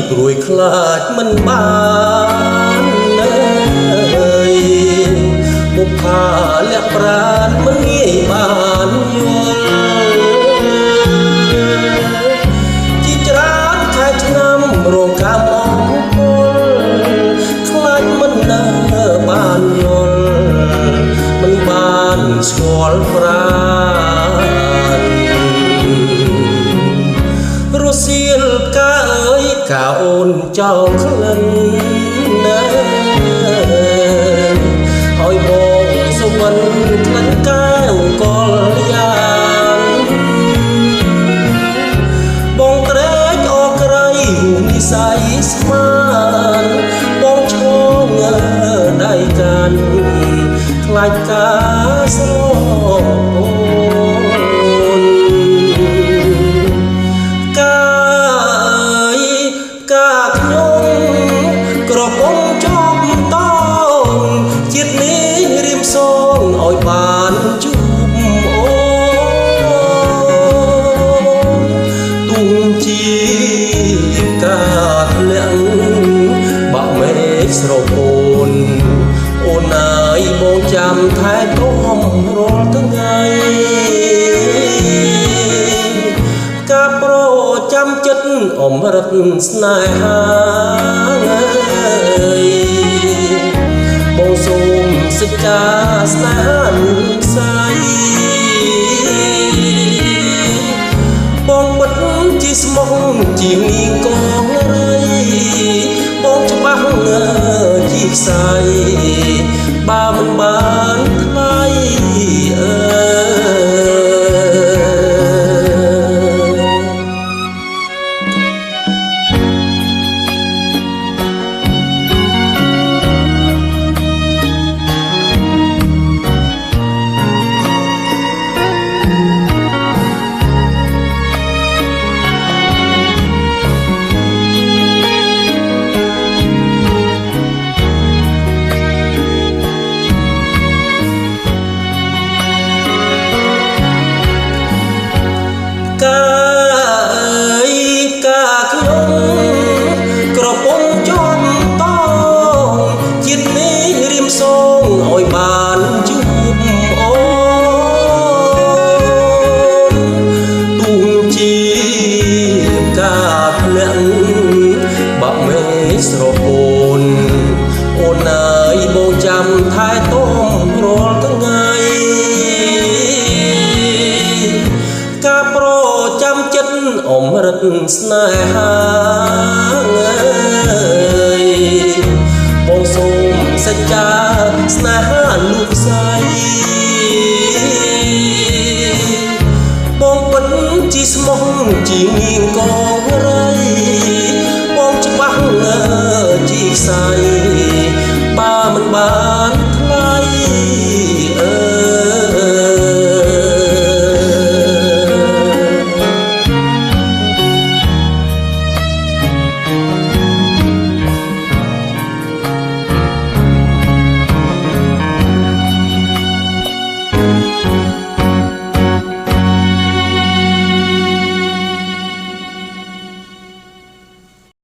ព្រួយខ្លាចមិនបានបុប្ផាលក្ខប្រានមិនងាយបានយល់ជីច្រើនខែឆ្នាំរងកម្មអង្គខ្លាចមិននៅបានយល់មិនបានស្គាល់ប្រានរសៀលកាអើយកាអូនចោលក្លិនណាឲ្យបងសុវណ្ណក្លិនកែវកលយ៉ាងបងត្រេកអរក្រៃនិស័យស្មានបងឈងដៃកាន់ខ្លាចការស្រពោនកាខ្ញុំក្រពុំចប់តោជាតិនេះរៀមសងឲ្យបានជួបអូនទុំជាការធ្លាក់បាក់មេឃស្រពោនអូនអើយបងចាំថែទាំរាល់ថ្ងៃការប្រចាំចិត្តអមរិតស្នេហាបងសូមសច្ចាស្នេហាស័យបងបិទជាស្មោះជាងនាងកងរៃបងច្បាស់ជាខ្សែបើមិនបានថ្លៃកាខ្ញុំក្រពុំជាប់តោជាតិនេះរៀមសងឲ្យបានជួបអូនទុំជាការធ្លាក់បាក់មេឃស្រពោនអូនអើយបងចាំថែទាំរាល់ថ្ងៃការប្រចាំចិត្តអមរិតស្នេហាបងសូមសច្ចាស្នេហាលោកស្រីបងបិទជាស្មោះជាងនាងកងរៃបងច្បាស់ជាខ្សែ